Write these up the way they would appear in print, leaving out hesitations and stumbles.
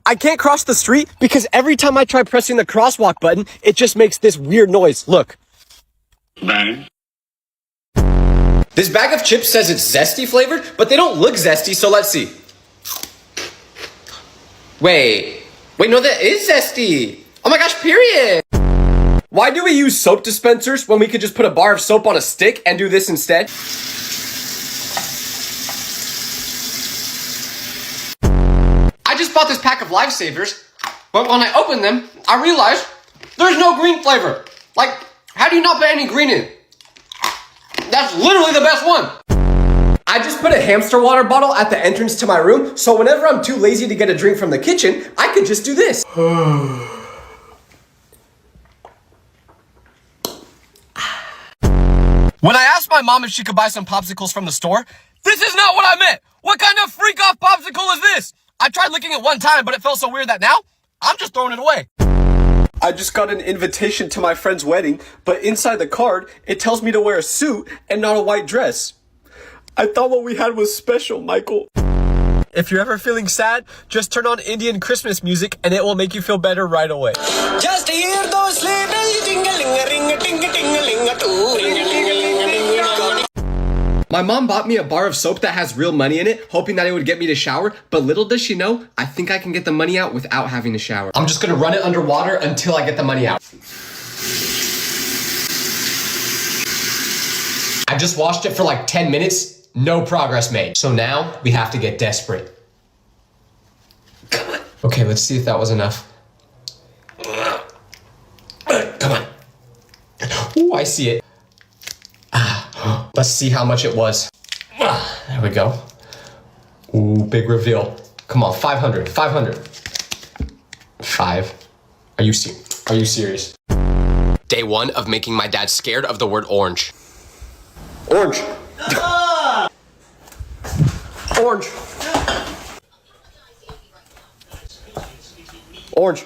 I can't cross the street because every time I try pressing the crosswalk button, it just makes this weird noise. Look. Bang. This bag of chips says it's zesty flavored, but they don't look zesty, so let's see. Wait, no, that is zesty. Oh my gosh, period. Why do we use soap dispensers when we could just put a bar of soap on a stick and do this instead? I just bought this pack of Lifesavers, but when I opened them, I realized there's no green flavor. Like, how do you not put any green in? That's literally the best one. I just put a hamster water bottle at the entrance to my room, so whenever I'm too lazy to get a drink from the kitchen, I could just do this. When I asked my mom if she could buy some popsicles from the store, this is not what I meant. What kind of freak off popsicle is this? I tried licking it one time, but it felt so weird that now I'm just throwing it away. I just got an invitation to my friend's wedding, but inside the card, it tells me to wear a suit and not a white dress. I thought what we had was special, Michael. If you're ever feeling sad, just turn on Indian Christmas music and it will make you feel better right away. Just hear those sleigh bells My mom bought me a bar of soap that has real money in it, hoping that it would get me to shower, but little does she know, I think I can get the money out without having to shower. I'm just gonna run it underwater until I get the money out. I just washed it for like 10 minutes, no progress made. So now we have to get desperate. Come on. Okay, let's see if that was enough. Come on. Ooh, I see it. Let's see how much it was. There we go. Ooh, big reveal. Come on, 500, 500. 5. Are you serious? Day 1 of making my dad scared of the word orange. Orange. Orange. Orange.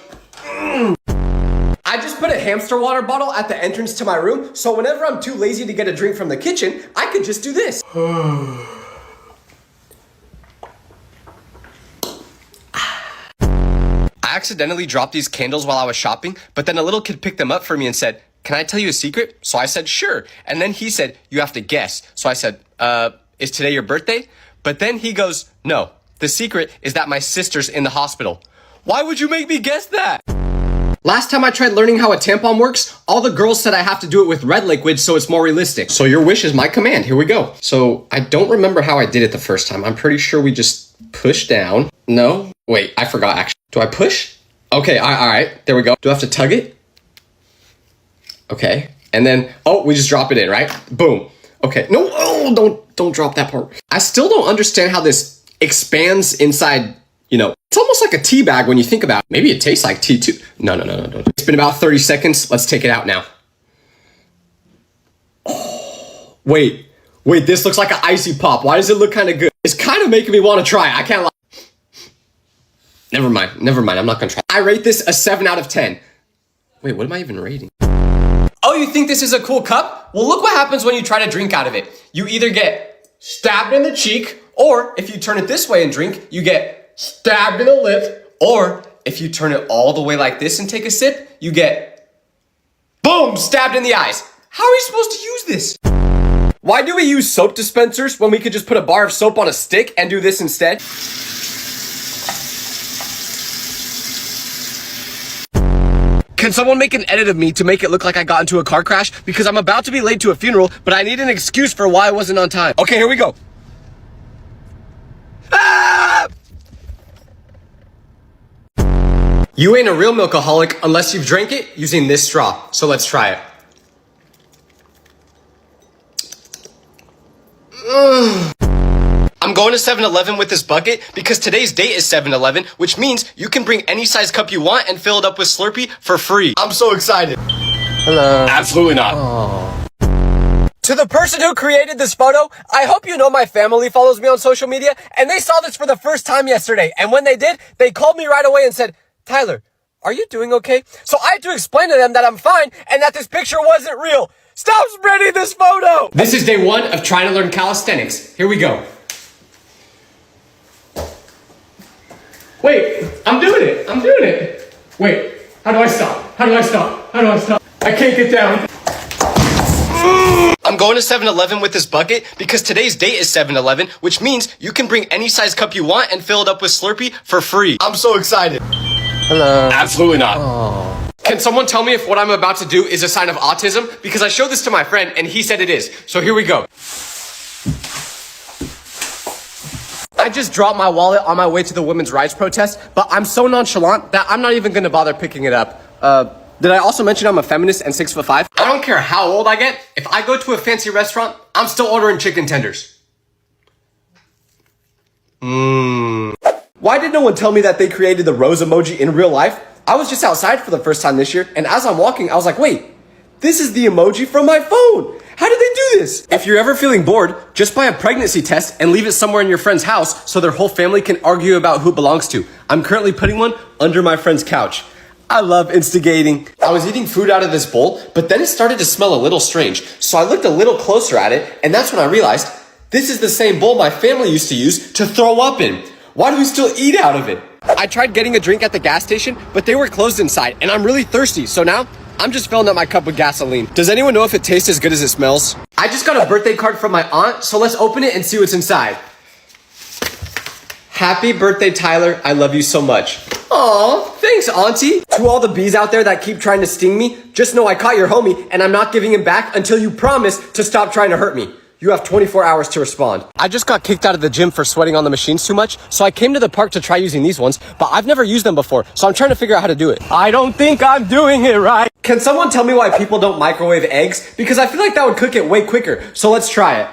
I just put a hamster water bottle at the entrance to my room, so whenever I'm too lazy to get a drink from the kitchen, I could just do this. I accidentally dropped these candles while I was shopping, but then a little kid picked them up for me and said, "Can I tell you a secret?" So I said, "Sure." And then he said, "You have to guess." So I said, "Is today your birthday?" But then he goes, "No, the secret is that my sister's in the hospital." Why would you make me guess that? Last time I tried learning how a tampon works, all the girls said I have to do it with red liquid so it's more realistic. So your wish is my command. Here we go. So I don't remember how I did it the first time. I'm pretty sure we just push down. No, wait, I forgot actually. Do I push? Okay, all right, there we go. Do I have to tug it? Okay, and then, oh, we just drop it in, right? Boom. Okay, no, oh, don't drop that part. I still don't understand how this expands inside, you know, it's almost like a tea bag when you think about it. Maybe it tastes like tea too. No. It's been about 30 seconds. Let's take it out now. Oh, wait, this looks like an icy pop. Why does it look kind of good? It's kind of making me want to try it. I can't lie. Never mind. I'm not gonna try. I rate this a 7 out of 10. Wait, what am I even rating? Oh, you think this is a cool cup? Well, look what happens when you try to drink out of it. You either get stabbed in the cheek, or if you turn it this way and drink, you get stabbed in the lip, or if you turn it all the way like this and take a sip, you get, boom, stabbed in the eyes. How are we supposed to use this? Why do we use soap dispensers when we could just put a bar of soap on a stick and do this instead? Can someone make an edit of me to make it look like I got into a car crash? Because I'm about to be late to a funeral, but I need an excuse for why I wasn't on time. Okay, here we go. Ah! You ain't a real milkaholic unless you've drank it using this straw. So let's try it. I'm going to 7-Eleven with this bucket because today's date is 7-Eleven, which means you can bring any size cup you want and fill it up with Slurpee for free. I'm so excited. Hello. Absolutely not. Aww. To the person who created this photo, I hope you know my family follows me on social media, and they saw this for the first time yesterday. And when they did, they called me right away and said, "Tyler, are you doing okay?" So I had to explain to them that I'm fine and that this picture wasn't real. Stop spreading this photo! This is day 1 of trying to learn calisthenics. Here we go. Wait, I'm doing it. Wait, how do I stop? How do I stop? How do I stop? I can't get down. I'm going to 7-Eleven with this bucket because today's date is 7-Eleven, which means you can bring any size cup you want and fill it up with Slurpee for free. I'm so excited. Hello. Absolutely not. Aww. Can someone tell me if what I'm about to do is a sign of autism? Because I showed this to my friend and he said it is. So here we go. I just dropped my wallet on my way to the women's rights protest, but I'm so nonchalant that I'm not even gonna bother picking it up. Did I also mention I'm a feminist and 6'5"? I don't care how old I get. If I go to a fancy restaurant, I'm still ordering chicken tenders. Why did no one tell me that they created the rose emoji in real life? I was just outside for the first time this year, and as I'm walking, I was like, wait, this is the emoji from my phone. How did they do this? If you're ever feeling bored, just buy a pregnancy test and leave it somewhere in your friend's house so their whole family can argue about who it belongs to. I'm currently putting one under my friend's couch. I love instigating. I was eating food out of this bowl, but then it started to smell a little strange. So I looked a little closer at it, and that's when I realized this is the same bowl my family used to use to throw up in. Why do we still eat out of it? I tried getting a drink at the gas station, but they were closed inside, and I'm really thirsty, so now I'm just filling up my cup with gasoline. Does anyone know if it tastes as good as it smells? I just got a birthday card from my aunt, so let's open it and see what's inside. Happy birthday, Tyler. I love you so much. Aw, thanks, Auntie. To all the bees out there that keep trying to sting me, just know I caught your homie, and I'm not giving him back until you promise to stop trying to hurt me. You have 24 hours to respond. I just got kicked out of the gym for sweating on the machines too much, so I came to the park to try using these ones, but I've never used them before, so I'm trying to figure out how to do it. I don't think I'm doing it right. Can someone tell me why people don't microwave eggs? Because I feel like that would cook it way quicker, so let's try it.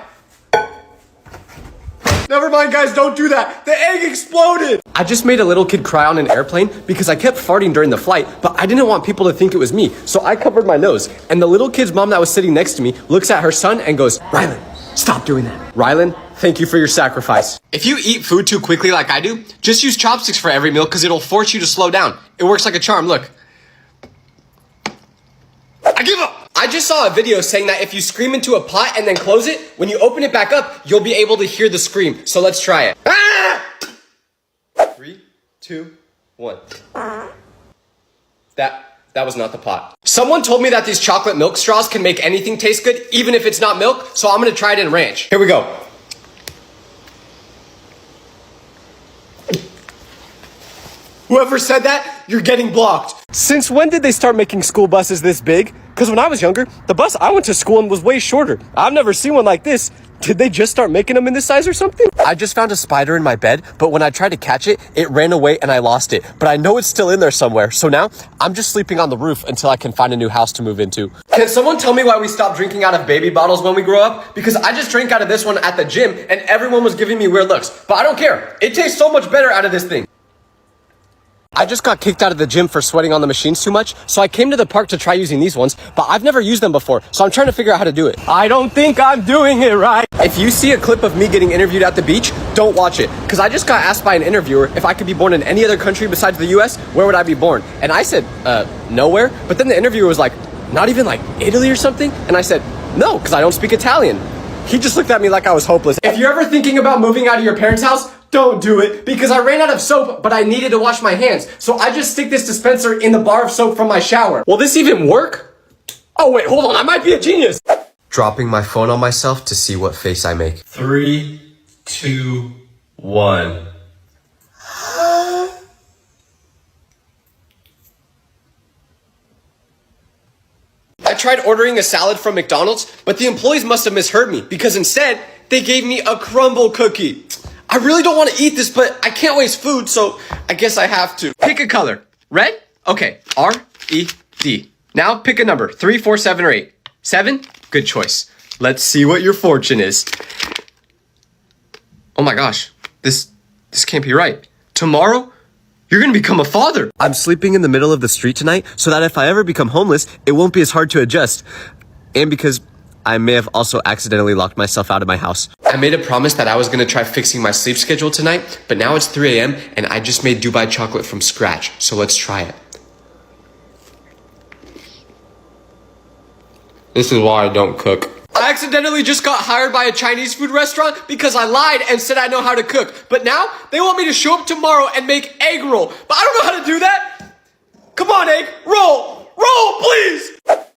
Never mind, guys, don't do that. The egg exploded. I just made a little kid cry on an airplane because I kept farting during the flight, but I didn't want people to think it was me, so I covered my nose. And the little kid's mom that was sitting next to me looks at her son and goes, Rylan, stop doing that. Rylan, thank you for your sacrifice. If you eat food too quickly like I do, just use chopsticks for every meal because it'll force you to slow down. It works like a charm, look. I give up. I just saw a video saying that if you scream into a pot and then close it, when you open it back up, you'll be able to hear the scream. So let's try it. Ah! 3, 2, 1. That was not the pot. Someone told me that these chocolate milk straws can make anything taste good, even if it's not milk, so I'm gonna try it in ranch. Here we go. Whoever said that, you're getting blocked. Since when did they start making school buses this big? Because when I was younger, the bus I went to school in was way shorter. I've never seen one like this. Did they just start making them in this size or something? I just found a spider in my bed, but when I tried to catch it, it ran away and I lost it. But I know it's still in there somewhere. So now I'm just sleeping on the roof until I can find a new house to move into. Can someone tell me why we stopped drinking out of baby bottles when we grow up? Because I just drank out of this one at the gym and everyone was giving me weird looks. But I don't care. It tastes so much better out of this thing. I just got kicked out of the gym for sweating on the machines too much, so I came to the park to try using these ones, but I've never used them before, so I'm trying to figure out how to do it. I don't think I'm doing it right. If you see a clip of me getting interviewed at the beach, don't watch it, because I just got asked by an interviewer if I could be born in any other country besides the US, where would I be born? And I said, nowhere, but then the interviewer was like, not even like Italy or something? And I said, no, because I don't speak Italian. He just looked at me like I was hopeless. If you're ever thinking about moving out of your parents' house, don't do it, because I ran out of soap, but I needed to wash my hands. So I just stick this dispenser in the bar of soap from my shower. Will this even work? Oh wait, hold on, I might be a genius. Dropping my phone on myself to see what face I make. 3, 2, 1. I tried ordering a salad from McDonald's, but the employees must have misheard me because instead, they gave me a crumble cookie. I really don't want to eat this, but I can't waste food, so I guess I have to. Pick a color. Red? Okay, R-E-D. Now pick a number, 3, 4, 7, or 8. 7? Good choice. Let's see what your fortune is. Oh my gosh, this can't be right. Tomorrow, you're gonna become a father. I'm sleeping in the middle of the street tonight so that if I ever become homeless, it won't be as hard to adjust. And because I may have also accidentally locked myself out of my house. I made a promise that I was gonna try fixing my sleep schedule tonight, but now it's 3 a.m. and I just made Dubai chocolate from scratch, so let's try it. This is why I don't cook. I accidentally just got hired by a Chinese food restaurant because I lied and said I know how to cook. But now they want me to show up tomorrow and make egg roll. But I don't know how to do that. Sonic, roll!